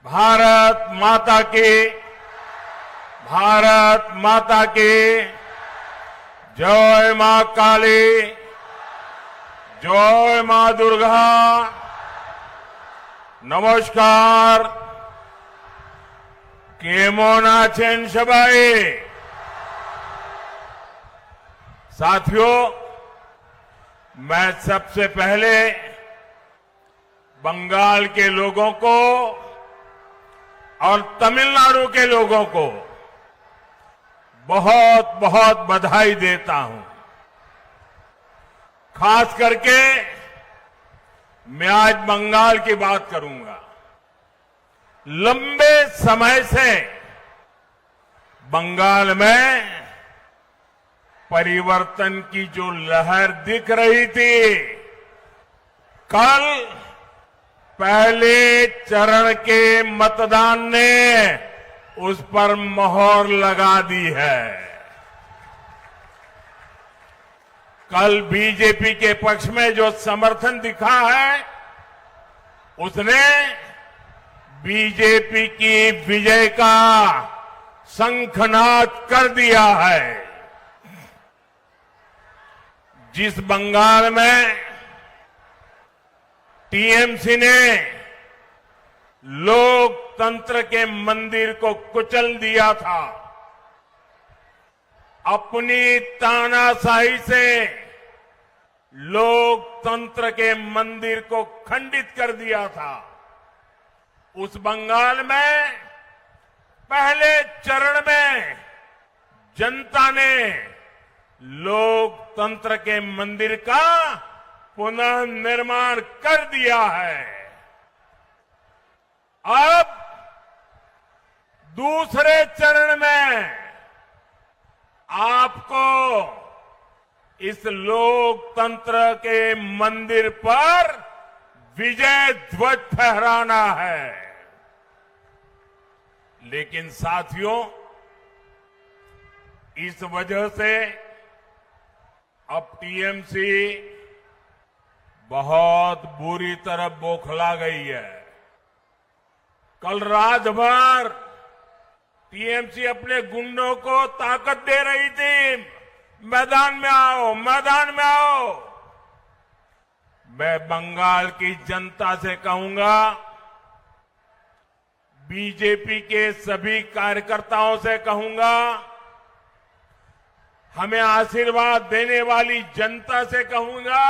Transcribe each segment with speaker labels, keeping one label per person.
Speaker 1: भारत माता की, भारत माता की जय मां काली, जय मां दुर्गा। नमस्कार। केमोन आছেন সবাই? साथियों, मैं सबसे पहले बंगाल के लोगों को और तमिलनाडु के लोगों को बहुत बहुत बधाई देता हूं। खास करके मैं आज बंगाल की बात करूंगा। लंबे समय से बंगाल में परिवर्तन की जो लहर दिख रही थी, कल पहले चरण के मतदान ने उस पर मोहर लगा दी है। कल बीजेपी के पक्ष में जो समर्थन दिखा है, उसने बीजेपी की विजय का शंखनाद कर दिया है। जिस बंगाल में टीएमसी ने लोकतंत्र के मंदिर को कुचल दिया था, अपनी तानाशाही से लोकतंत्र के मंदिर को खंडित कर दिया था, उस बंगाल में पहले चरण में जनता ने लोकतंत्र के मंदिर का पुनर्निर्माण कर दिया है। अब दूसरे चरण में आपको इस लोकतंत्र के मंदिर पर विजय ध्वज फहराना है। लेकिन साथियों, इस वजह से अब टीएमसी बहुत बुरी तरह बौखला गई है। कल रात भर टीएमसी अपने गुंडों को ताकत दे रही थी, मैदान में आओ, मैदान में आओ। मैं बंगाल की जनता से कहूंगा, बीजेपी के सभी कार्यकर्ताओं से कहूंगा, हमें आशीर्वाद देने वाली जनता से कहूंगा,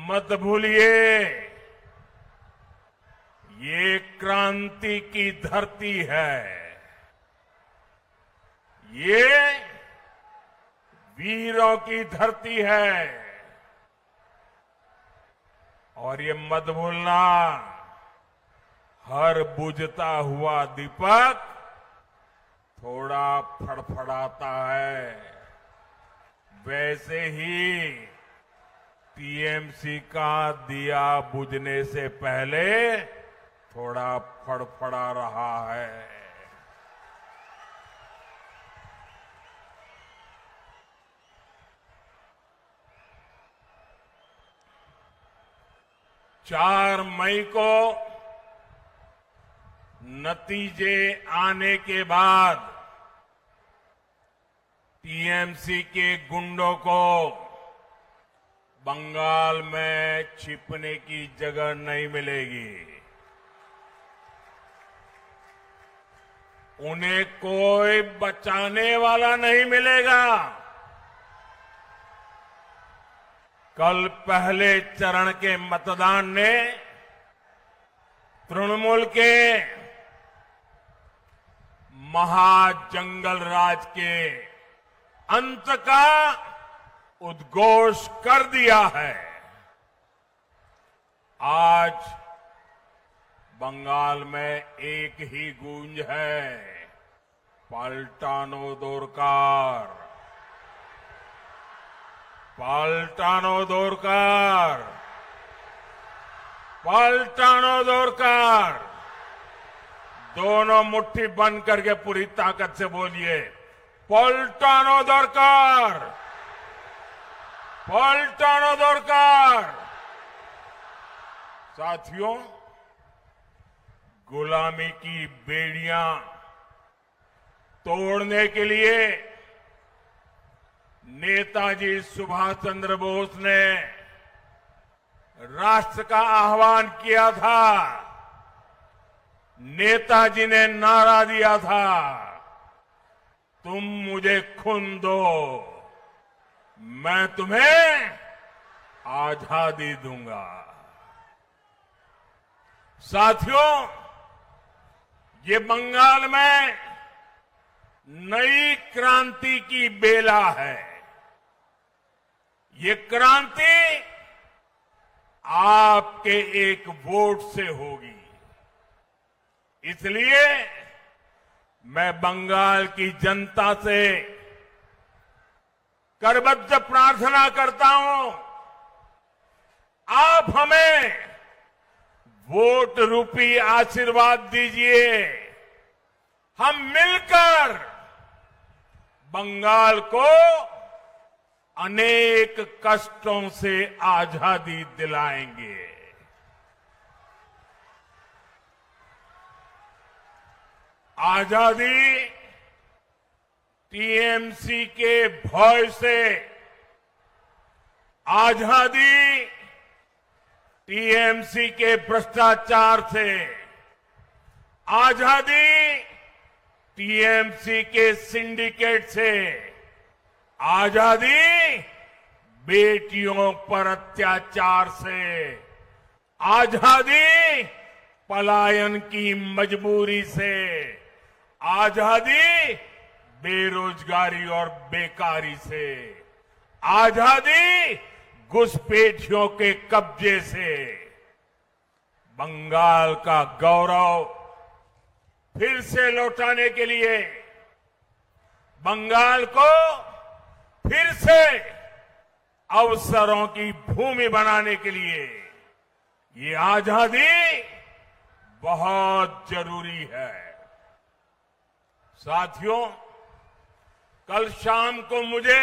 Speaker 1: मत भूलिए, ये क्रांति की धरती है, ये वीरों की धरती है। और ये मत भूलना, हर बुझता हुआ दीपक थोड़ा फड़फड़ाता है। वैसे ही टीएमसी का दिया बुझने से पहले थोड़ा फड़फड़ा रहा है। चार मई को नतीजे आने के बाद टीएमसी के गुंडों को बंगाल में छिपने की जगह नहीं मिलेगी। उन्हें कोई बचाने वाला नहीं मिलेगा। कल पहले चरण के मतदान ने तृणमूल के महाजंगल राज के अंत का उद्घोष कर दिया है। आज बंगाल में एक ही गूंज है, पलटानो दोरकार, पलटानो दोरकार, पलटानो दोरकार। दोनों मुट्ठी बंद करके पूरी ताकत से बोलिए, पलटानो दोरकार, पलटानो दोरकार। साथियों, गुलामी की बेड़ियां तोड़ने के लिए नेताजी सुभाष चंद्र बोस ने राष्ट्र का आह्वान किया था। नेताजी ने नारा दिया था, तुम मुझे खून दो, मैं तुम्हें आजादी दूंगा। साथियों, ये बंगाल में नई क्रांति की बेला है। ये क्रांति आपके एक वोट से होगी। इसलिए मैं बंगाल की जनता से करबद्ध प्रार्थना करता हूं, आप हमें वोट रूपी आशीर्वाद दीजिए। हम मिलकर बंगाल को अनेक कष्टों से आजादी दिलाएंगे। आजादी टीएमसी के भय से, आजादी टीएमसी के भ्रष्टाचार से, आजादी टीएमसी के सिंडिकेट से, आजादी बेटियों पर अत्याचार से, आजादी पलायन की मजबूरी से, आजादी बेरोजगारी और बेकारी से, आजादी घुसपैठियों के कब्जे से। बंगाल का गौरव फिर से लौटाने के लिए, बंगाल को फिर से अवसरों की भूमि बनाने के लिए ये आजादी बहुत जरूरी है। साथियों, कल शाम को मुझे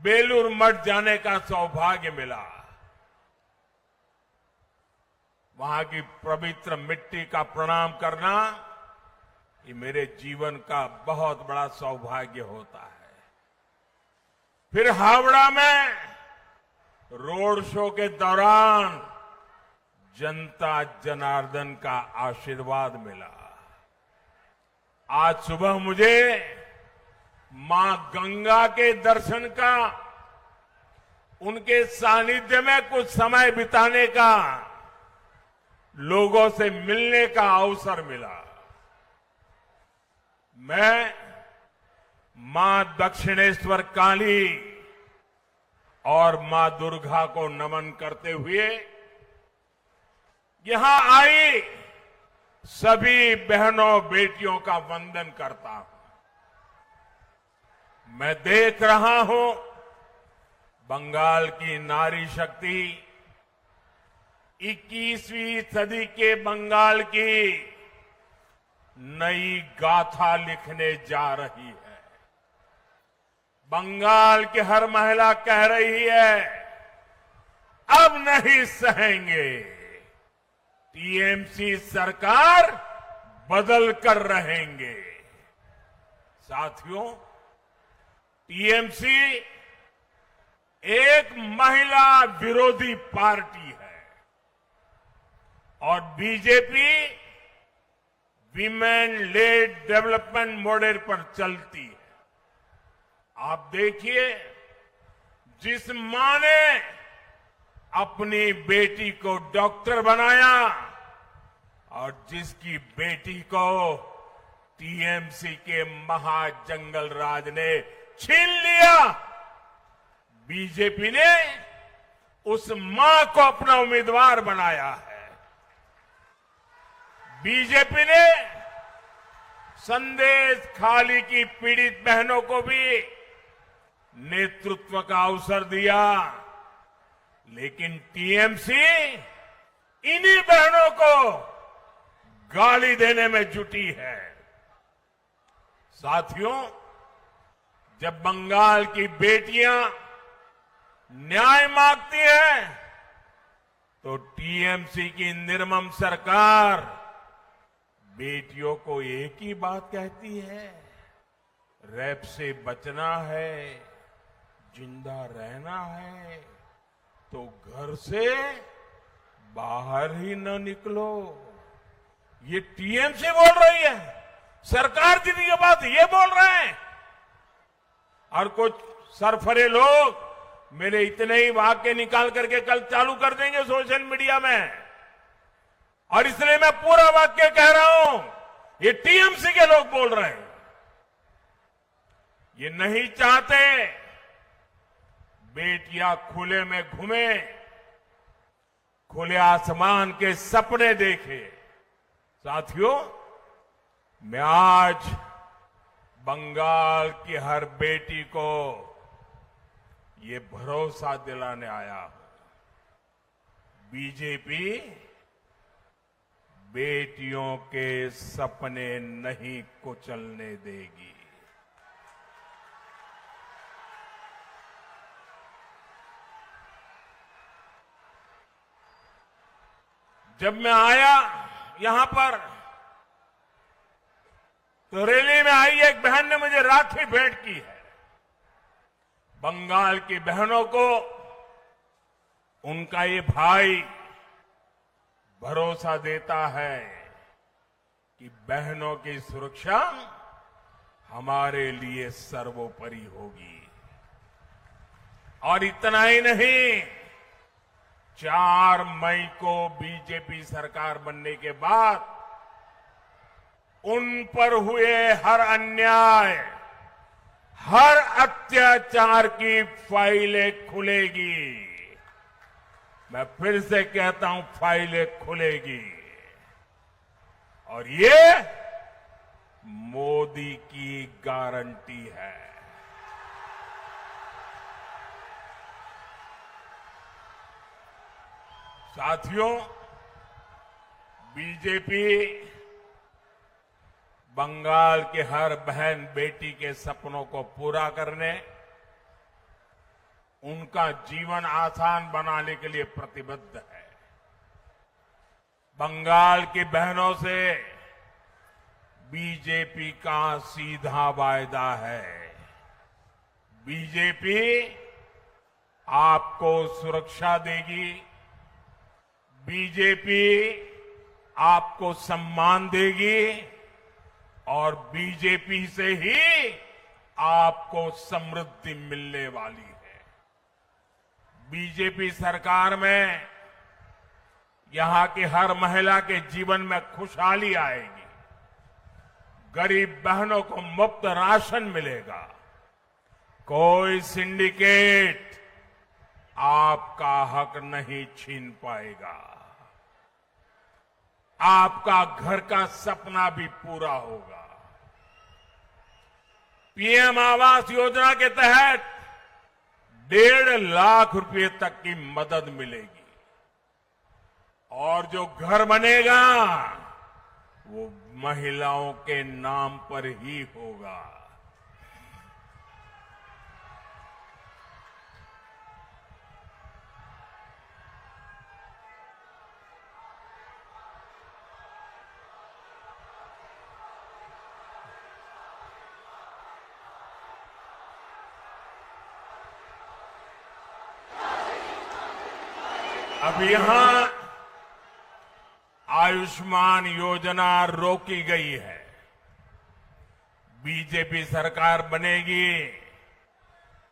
Speaker 1: बेलूर मठ जाने का सौभाग्य मिला। वहां की पवित्र मिट्टी का प्रणाम करना ये मेरे जीवन का बहुत बड़ा सौभाग्य होता है। फिर हावड़ा में रोड शो के दौरान जनता जनार्दन का आशीर्वाद मिला। आज सुबह मुझे मां गंगा के दर्शन का, उनके सानिध्य में कुछ समय बिताने का, लोगों से मिलने का अवसर मिला। मैं मां दक्षिणेश्वर काली और मां दुर्गा को नमन करते हुए यहां आई सभी बहनों बेटियों का वंदन करता हूं। मैं देख रहा हूं बंगाल की नारी शक्ति 21वीं सदी के बंगाल की नई गाथा लिखने जा रही है। बंगाल की हर महिला कह रही है, अब नहीं सहेंगे, टीएमसी सरकार बदल कर रहेंगे। साथियों, टीएमसी एक महिला विरोधी पार्टी है और BJP women lead development model पर चलती है। आप देखिए, जिस मां ने अपनी बेटी को डॉक्टर बनाया और जिसकी बेटी को टीएमसी के महाजंगल राज ने छीन लिया, बीजेपी ने उस मां को अपना उम्मीदवार बनाया है। बीजेपी ने संदेश खाली की पीड़ित बहनों को भी नेतृत्व का अवसर दिया, लेकिन टीएमसी इन्हीं बहनों को गाली देने में जुटी है। साथियों, जब बंगाल की बेटियां न्याय मांगती हैं तो तो टीएमसी की निर्मम सरकार बेटियों को एक ही बात कहती है, रेप से बचना है, जिंदा रहना है तो घर से बाहर ही न निकलो। ये टीएमसी बोल रही है, सरकार दीदी के बाद ये बोल रहे हैं। और कुछ सरफरे लोग मेरे इतने ही वाक्य निकाल करके कल चालू कर देंगे सोशल मीडिया में, और इसलिए मैं पूरा वाक्य कह रहा हूं, ये टीएमसी के लोग बोल रहे हैं। ये नहीं चाहते बेटियां खुले में घूमे, खुले आसमान के सपने देखे। साथियों, मैं आज बंगाल की हर बेटी को ये भरोसा दिलाने आया हूं, बीजेपी बेटियों के सपने नहीं कुचलने देगी। जब मैं आया यहां पर तो रैली में आई एक बहन ने मुझे राखी भेंट की है। बंगाल की बहनों को उनका ये भाई भरोसा देता है कि बहनों की सुरक्षा हमारे लिए सर्वोपरि होगी। और इतना ही नहीं, 4 मई को बीजेपी सरकार बनने के बाद उन पर हुए हर अन्याय, हर अत्याचार की फाइलें खुलेगी। मैं फिर से कहता हूं, फाइलें खुलेगी। और ये मोदी की गारंटी है। साथियों, बीजेपी बंगाल के हर बहन बेटी के सपनों को पूरा करने, उनका जीवन आसान बनाने के लिए प्रतिबद्ध है। बंगाल की बहनों से बीजेपी का सीधा वायदा है। बीजेपी आपको सुरक्षा देगी, बीजेपी आपको सम्मान देगी और बीजेपी से ही आपको समृद्धि मिलने वाली है। बीजेपी सरकार में यहां की हर महिला के जीवन में खुशहाली आएगी, गरीब बहनों को मुफ्त राशन मिलेगा, कोई सिंडिकेट आपका हक नहीं छीन पाएगा, आपका घर का सपना भी पूरा होगा। पीएम आवास योजना के तहत 1.5 लाख रुपए तक की मदद मिलेगी और जो घर बनेगा वो महिलाओं के नाम पर ही होगा। अब यहां आयुष्मान योजना रोकी गई है। बीजेपी सरकार बनेगी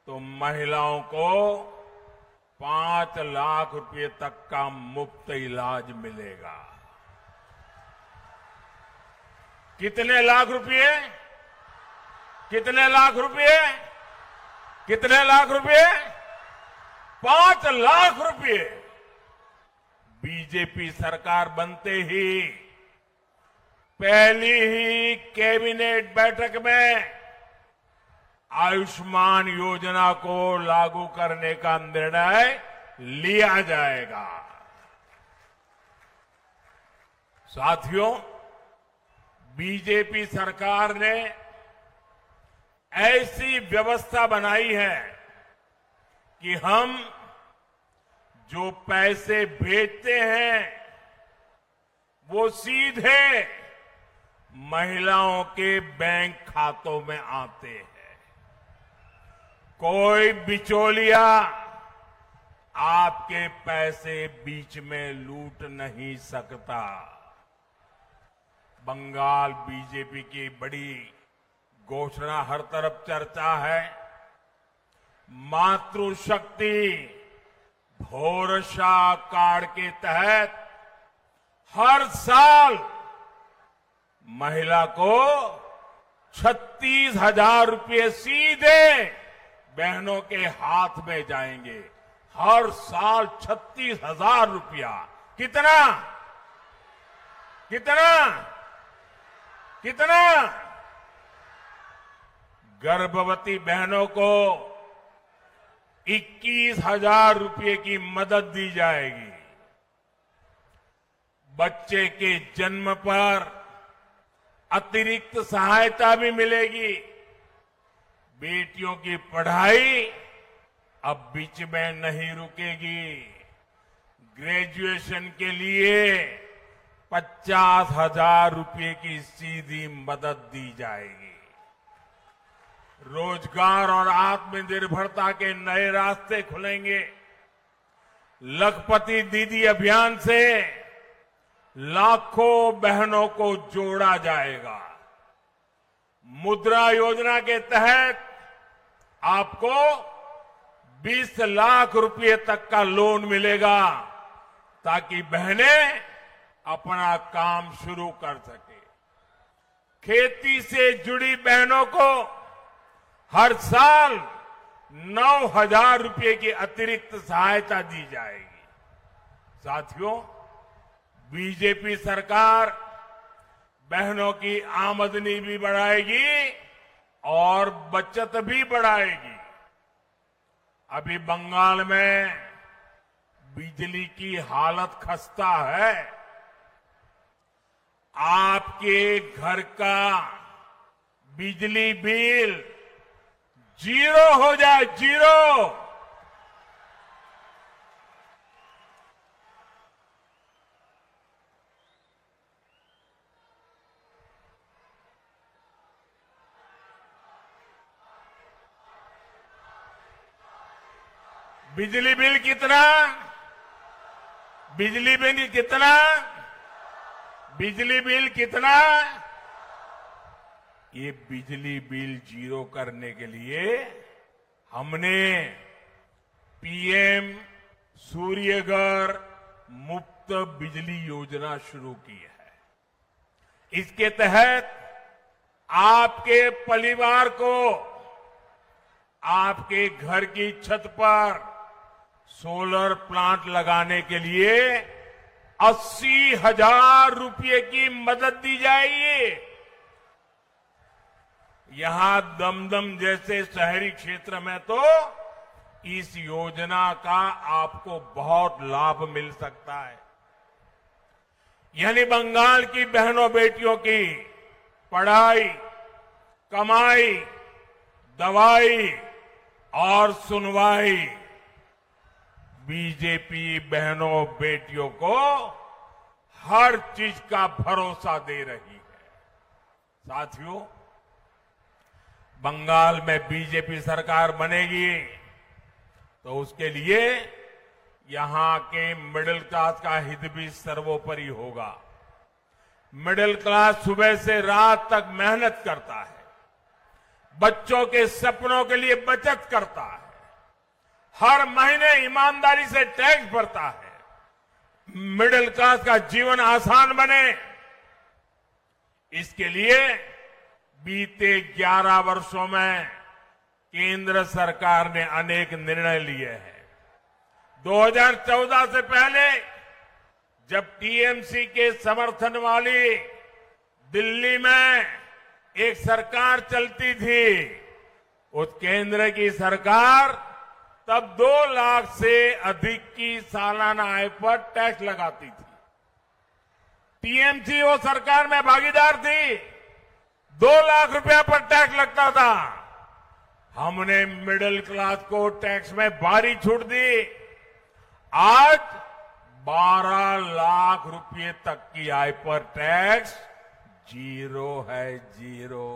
Speaker 1: तो महिलाओं को 5 लाख रुपए तक का मुफ्त इलाज मिलेगा। कितने लाख रुपए? कितने लाख रुपए? कितने लाख रुपए? 5 लाख रुपए। बीजेपी सरकार बनते ही पहली ही कैबिनेट बैठक में आयुष्मान योजना को लागू करने का निर्णय लिया जाएगा। साथियों, बीजेपी सरकार ने ऐसी व्यवस्था बनाई है कि हम जो पैसे भेजते हैं वो सीधे महिलाओं के बैंक खातों में आते हैं। कोई बिचौलिया आपके पैसे बीच में लूट नहीं सकता। बंगाल बीजेपी की बड़ी घोषणा हर तरफ चर्चा है। मातृशक्ति भरोसा कार्ड के तहत हर साल महिला को 36,000 रुपये सीधे बहनों के हाथ में जाएंगे। हर साल 36,000 रुपया। कितना कितना कितना? गर्भवती बहनों को 21,000 रुपये की मदद दी जाएगी। बच्चे के जन्म पर अतिरिक्त सहायता भी मिलेगी। बेटियों की पढ़ाई अब बीच में नहीं रुकेगी। ग्रेजुएशन के लिए 50,000 रुपये की सीधी मदद दी जाएगी। रोजगार और आत्मनिर्भरता के नए रास्ते खुलेंगे। लखपति दीदी अभियान से लाखों बहनों को जोड़ा जाएगा। मुद्रा योजना के तहत आपको 20 लाख रुपए तक का लोन मिलेगा ताकि बहनें अपना काम शुरू कर सके। खेती से जुड़ी बहनों को हर साल 9,000 रुपये की अतिरिक्त सहायता दी जाएगी। साथियों, बीजेपी सरकार बहनों की आमदनी भी बढ़ाएगी और बचत भी बढ़ाएगी। अभी बंगाल में बिजली की हालत खस्ता है। आपके घर का बिजली बिल 0 हो जाए, 0। बिजली बिल कितना? बिजली बिल कितना? बिजली बिल कितना? ये बिजली बिल 0 करने के लिए हमने पीएम सूर्यघर मुफ्त बिजली योजना शुरू की है। इसके तहत आपके परिवार को आपके घर की छत पर सोलर प्लांट लगाने के लिए 80,000 रुपये की मदद दी जाएगी। यहां दमदम जैसे शहरी क्षेत्र में तो इस योजना का आपको बहुत लाभ मिल सकता है। यानी बंगाल की बहनों बेटियों की पढ़ाई, कमाई, दवाई और सुनवाई बीजेपी बहनों बेटियों को हर चीज का भरोसा दे रही है। साथियों, बंगाल में बीजेपी सरकार बनेगी तो उसके लिए यहां के मिडिल क्लास का हित भी सर्वोपरि होगा। मिडिल क्लास सुबह से रात तक मेहनत करता है, बच्चों के सपनों के लिए बचत करता है, हर महीने ईमानदारी से टैक्स भरता है। मिडिल क्लास का जीवन आसान बने, इसके लिए बीते 11 वर्षों में केंद्र सरकार ने अनेक निर्णय लिए हैं। 2014 से पहले जब टीएमसी के समर्थन वाली दिल्ली में एक सरकार चलती थी, उस केंद्र की सरकार तब 2 लाख से अधिक की सालाना आय पर टैक्स लगाती थी। टीएमसी वो सरकार में भागीदार थी, 2 लाख रुपया पर टैक्स लगता था। हमने मिडिल क्लास को टैक्स में भारी छूट दी। आज 12 लाख रुपए तक की आय पर टैक्स जीरो है, जीरो।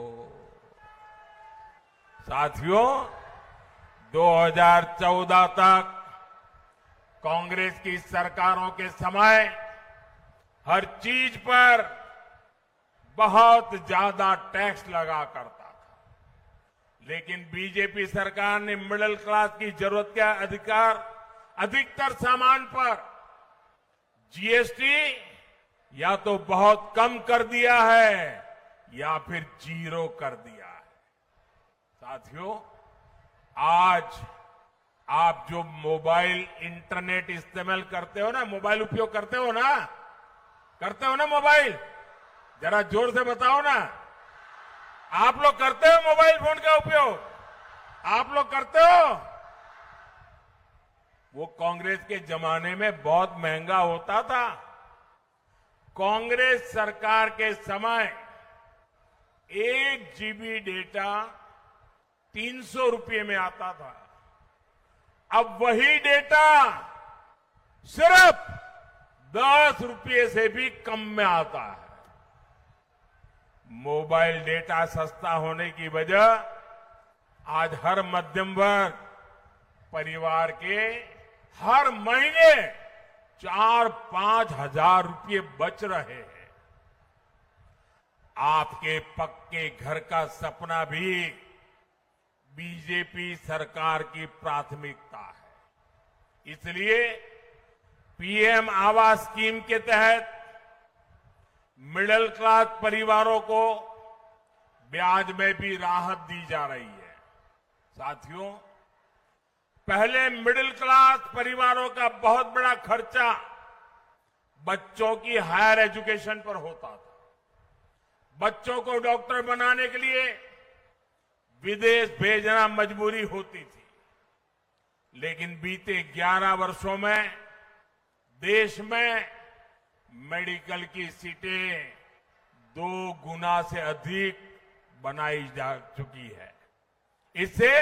Speaker 1: साथियों, 2014 तक कांग्रेस की सरकारों के समय हर चीज पर बहुत ज्यादा टैक्स लगा करता था, लेकिन बीजेपी सरकार ने मिडिल क्लास की जरूरत के अधिकतर सामान पर जीएसटी या तो बहुत कम कर दिया है या फिर जीरो कर दिया है। साथियों, आज आप जो मोबाइल इंटरनेट इस्तेमाल करते हो ना, मोबाइल उपयोग करते हो ना मोबाइल, जरा जोर से बताओ ना। आप लोग करते हो मोबाइल फोन का उपयोग? आप लोग करते हो? वो कांग्रेस के जमाने में बहुत महंगा होता था। कांग्रेस सरकार के समय 1 जीबी डेटा 300 रुपये में आता था। अब वही डेटा सिर्फ 10 रुपये से भी कम में आता है। मोबाइल डेटा सस्ता होने की वजह आज हर मध्यम वर्ग परिवार के हर महीने 4-5 हजार रुपये बच रहे हैं। आपके पक्के घर का सपना भी बीजेपी सरकार की प्राथमिकता है। इसलिए पीएम आवास स्कीम के तहत मिडिल क्लास परिवारों को ब्याज में भी राहत दी जा रही है। साथियों, पहले मिडिल क्लास परिवारों का बहुत बड़ा खर्चा बच्चों की हायर एजुकेशन पर होता था। बच्चों को डॉक्टर बनाने के लिए विदेश भेजना मजबूरी होती थी, लेकिन बीते 11 वर्षों में देश में मेडिकल की सीटें 2 गुना से अधिक बनाई जा चुकी है। इससे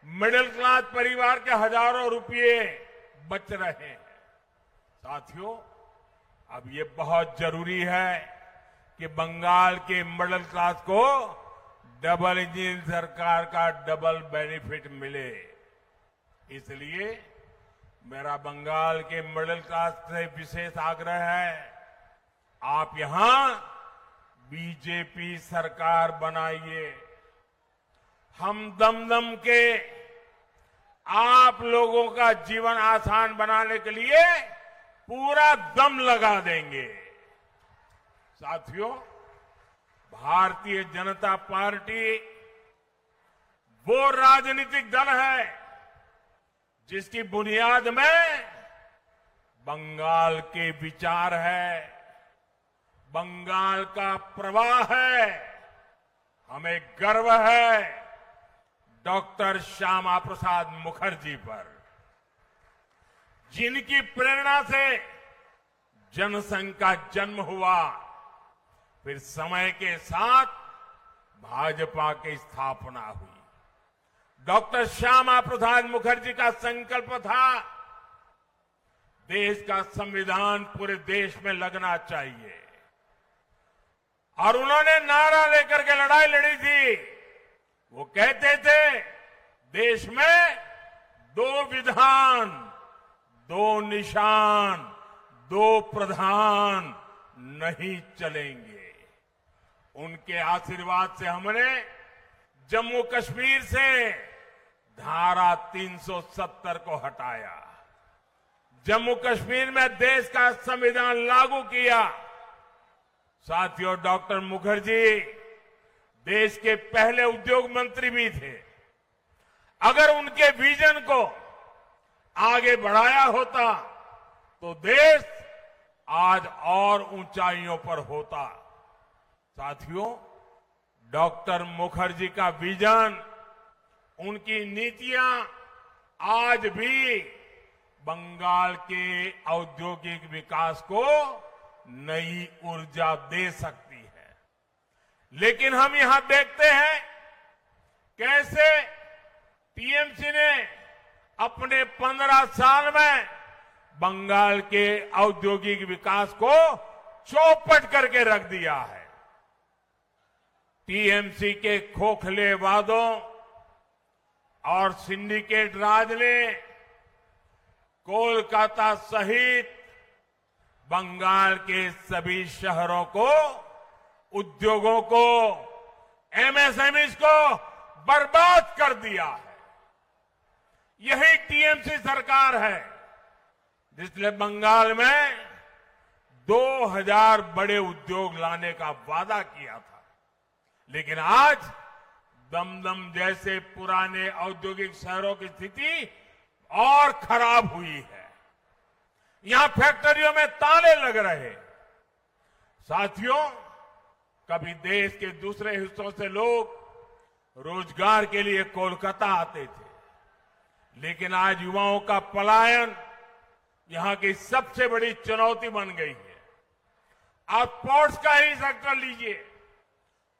Speaker 1: मिडिल क्लास परिवार के हजारों रुपये बच रहे हैं। साथियों, अब ये बहुत जरूरी है कि बंगाल के मिडिल क्लास को डबल इंजन सरकार का डबल बेनिफिट मिले। इसलिए मेरा बंगाल के मिडिल क्लास से विशेष आग्रह है, आप यहां बीजेपी सरकार बनाइए। हम दम के आप लोगों का जीवन आसान बनाने के लिए पूरा दम लगा देंगे। साथियों, भारतीय जनता पार्टी वो राजनीतिक दल है जिसकी बुनियाद में बंगाल के विचार है, बंगाल का प्रवाह है। हमें गर्व है डॉक्टर श्यामा प्रसाद मुखर्जी पर, जिनकी प्रेरणा से जनसंघ का जन्म हुआ, फिर समय के साथ भाजपा की स्थापना हुई। डॉक्टर श्यामा प्रसाद मुखर्जी का संकल्प था, देश का संविधान पूरे देश में लगना चाहिए, और उन्होंने नारा लेकर के लड़ाई लड़ी थी। वो कहते थे, देश में 2 विधान, 2 निशान, 2 प्रधान नहीं चलेंगे। उनके आशीर्वाद से हमने जम्मू कश्मीर से धारा 370 को हटाया, जम्मू कश्मीर में देश का संविधान लागू किया। साथियों, डॉक्टर मुखर्जी देश के पहले उद्योग मंत्री भी थे। अगर उनके विजन को आगे बढ़ाया होता तो देश आज और ऊंचाइयों पर होता। साथियों, डॉक्टर मुखर्जी का विजन, उनकी नीतियां आज भी बंगाल के औद्योगिक विकास को नई ऊर्जा दे सकती है। लेकिन हम यहां देखते हैं कैसे टीएमसी ने अपने 15 साल में बंगाल के औद्योगिक विकास को चौपट करके रख दिया है। टीएमसी के खोखले वादों और सिंडिकेट राज ने कोलकाता सहित बंगाल के सभी शहरों को, उद्योगों को, एमएसएमईज को बर्बाद कर दिया है। यही टीएमसी सरकार है जिसने बंगाल में 2000 बड़े उद्योग लाने का वादा किया था, लेकिन आज दमदम जैसे पुराने औद्योगिक शहरों की स्थिति और खराब हुई है। यहां फैक्ट्रियों में ताले लग रहे। साथियों, कभी देश के दूसरे हिस्सों से लोग रोजगार के लिए कोलकाता आते थे, लेकिन आज युवाओं का पलायन यहां की सबसे बड़ी चुनौती बन गई है। आप स्पोर्ट्स का ही सेक्टर लीजिए,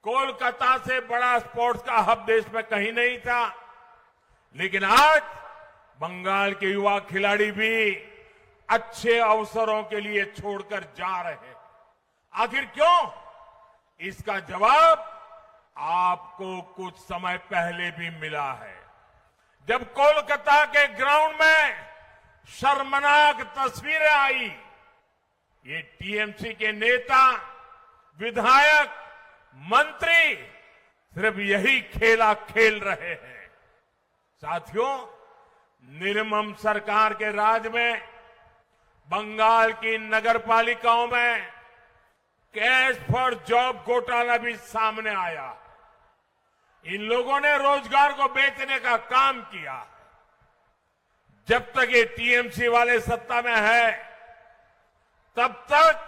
Speaker 1: कोलकाता से बड़ा स्पोर्ट्स का हब देश में कहीं नहीं था, लेकिन आज बंगाल के युवा खिलाड़ी भी अच्छे अवसरों के लिए छोड़कर जा रहे हैं। आखिर क्यों? इसका जवाब आपको कुछ समय पहले भी मिला है, जब कोलकाता के ग्राउंड में शर्मनाक तस्वीरें आई। ये टीएमसी के नेता, विधायक, मंत्री सिर्फ यही खेला खेल रहे हैं। साथियों, निर्मम सरकार के राज में बंगाल की नगरपालिकाओं में कैश फॉर जॉब घोटाला भी सामने आया। इन लोगों ने रोजगार को बेचने का काम किया। जब तक ये टीएमसी वाले सत्ता में है, तब तक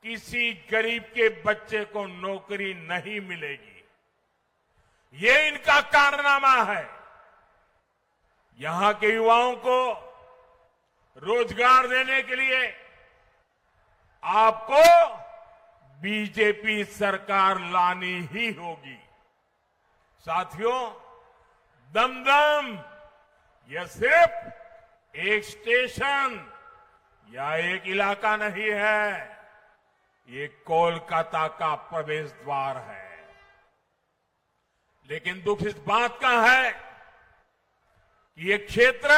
Speaker 1: किसी गरीब के बच्चे को नौकरी नहीं मिलेगी। ये इनका कारनामा है। यहां के युवाओं को रोजगार देने के लिए आपको बीजेपी सरकार लानी ही होगी। साथियों, दमदम यह सिर्फ एक स्टेशन या एक इलाका नहीं है, ये कोलकाता का प्रवेश द्वार है। लेकिन दुख इस बात का है कि ये क्षेत्र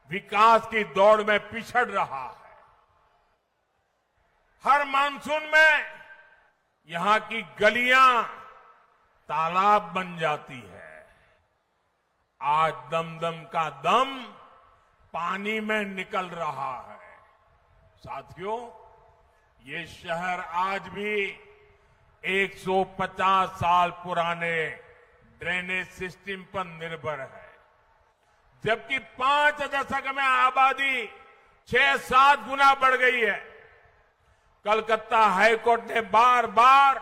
Speaker 1: विकास की दौड़ में पिछड़ रहा है। हर मानसून में यहां की गलियां तालाब बन जाती है। आज दमदम का दम पानी में निकल रहा है। साथियों, ये शहर आज भी 150 साल पुराने ड्रेनेज सिस्टम पर निर्भर है, जबकि 5 दशक में आबादी 6-7 गुना बढ़ गई है। कलकत्ता हाईकोर्ट ने बार बार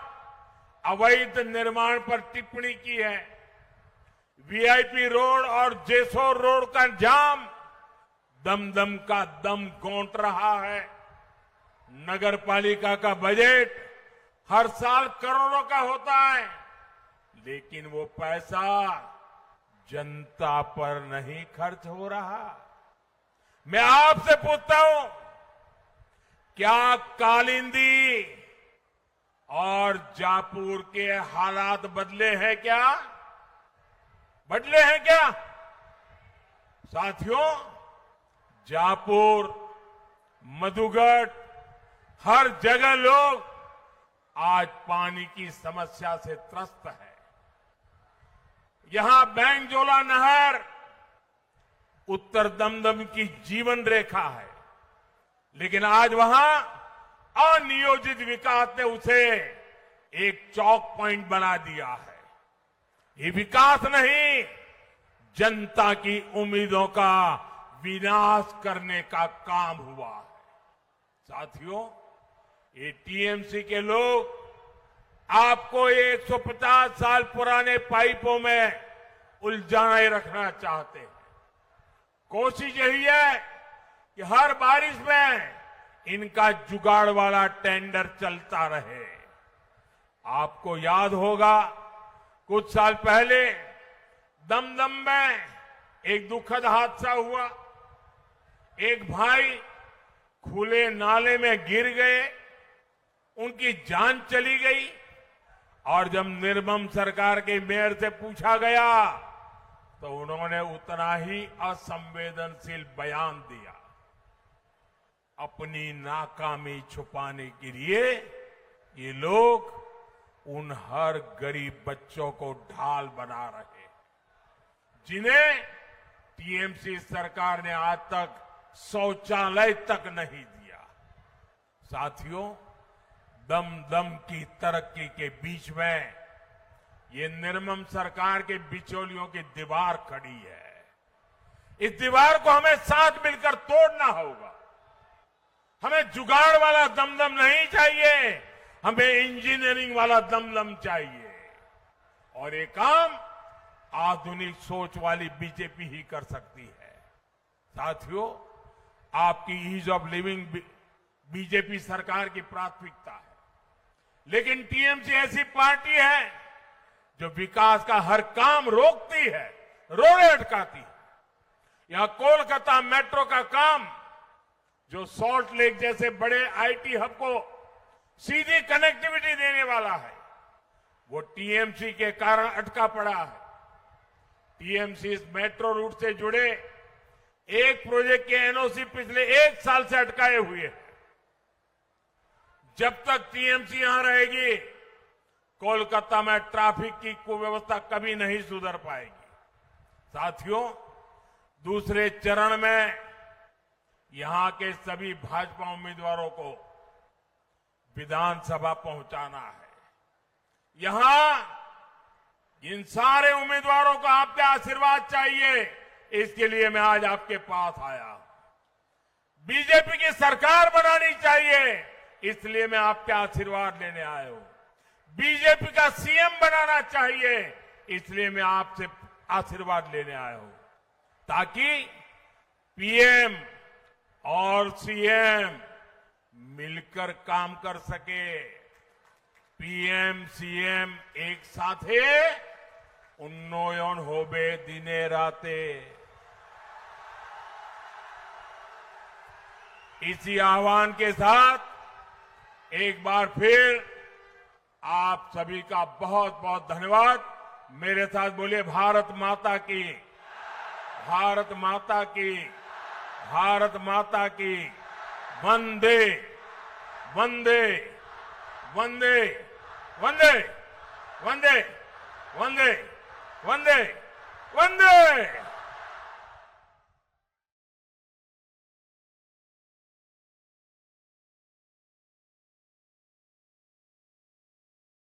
Speaker 1: अवैध निर्माण पर टिप्पणी की है। वीआईपी रोड और जेसोर रोड का जाम दमदम का दम घोंट रहा है। नगर पालिका का बजट हर साल करोड़ों का होता है, लेकिन वो पैसा जनता पर नहीं खर्च हो रहा। मैं आपसे पूछता हूं, क्या कालिंदी और जापुर के हालात बदले हैं क्या? बदले हैं क्या? साथियों, जापुर, मधुगढ़, हर जगह लोग आज पानी की समस्या से त्रस्त है। यहां बैंगजोला नहर उत्तर दमदम की जीवन रेखा है, लेकिन आज वहां अनियोजित विकास ने उसे एक चौक पॉइंट बना दिया है। ये विकास नहीं, जनता की उम्मीदों का विनाश करने का काम हुआ है। साथियों, ये टीएमसी के लोग आपको 150 साल पुराने पाइपों में उलझाए रखना चाहते हैं। कोशिश यही है कि हर बारिश में इनका जुगाड़ वाला टेंडर चलता रहे। आपको याद होगा, कुछ साल पहले दमदम में एक दुखद हादसा हुआ। एक भाई खुले नाले में गिर गए, उनकी जान चली गई और जब निर्मम सरकार के मेयर से पूछा गया तो उन्होंने उतना ही असंवेदनशील बयान दिया। अपनी नाकामी छुपाने के लिए ये लोग उन हर गरीब बच्चों को ढाल बना रहे हैं जिन्हें टीएमसी सरकार ने आज तक शौचालय तक नहीं दिया। साथियों, दम दम की तरक्की के बीच में ये निर्मम सरकार के बिचौलियों की दीवार खड़ी है। इस दीवार को हमें साथ मिलकर तोड़ना होगा। हमें जुगाड़ वाला दमदम नहीं चाहिए, हमें इंजीनियरिंग वाला दमदम चाहिए। और ये काम आधुनिक सोच वाली बीजेपी ही कर सकती है। साथियों, आपकी ईज ऑफ लिविंग बीजेपी सरकार की प्राथमिकता है, लेकिन टीएमसी ऐसी पार्टी है जो विकास का हर काम रोकती है, रोड़े अटकाती है। यहां कोलकाता मेट्रो का काम जो सॉल्ट लेक जैसे बड़े आईटी हब को सीधी कनेक्टिविटी देने वाला है, वो टीएमसी के कारण अटका पड़ा है। टीएमसी इस मेट्रो रूट से जुड़े एक प्रोजेक्ट के एनओसी पिछले 1 साल से अटकाए हुए हैं। जब तक टीएमसी यहां रहेगी, कोलकाता में ट्रैफिक की कुव्यवस्था कभी नहीं सुधर पाएगी। साथियों, दूसरे चरण में यहां के सभी भाजपा उम्मीदवारों को विधानसभा पहुंचाना है। यहां इन सारे उम्मीदवारों को आपके आशीर्वाद चाहिए, इसके लिए मैं आज आपके पास आया। बीजेपी की सरकार बनानी चाहिए, इसलिए मैं आपके आशीर्वाद लेने आया हूं। बीजेपी का सीएम बनाना चाहिए, इसलिए मैं आपसे आशीर्वाद लेने आया हूं, ताकि पीएम और सीएम मिलकर काम कर सके। पीएम सीएम एक साथे उन्नयन होबे दिने राते। इसी आह्वान के साथ एक बार फिर आप सभी का बहुत बहुत धन्यवाद। मेरे साथ बोलिए भारत माता की, भारत माता की, भारत माता की। वंदे वंदे वंदे वंदे वंदे वंदे वंदे वंदे।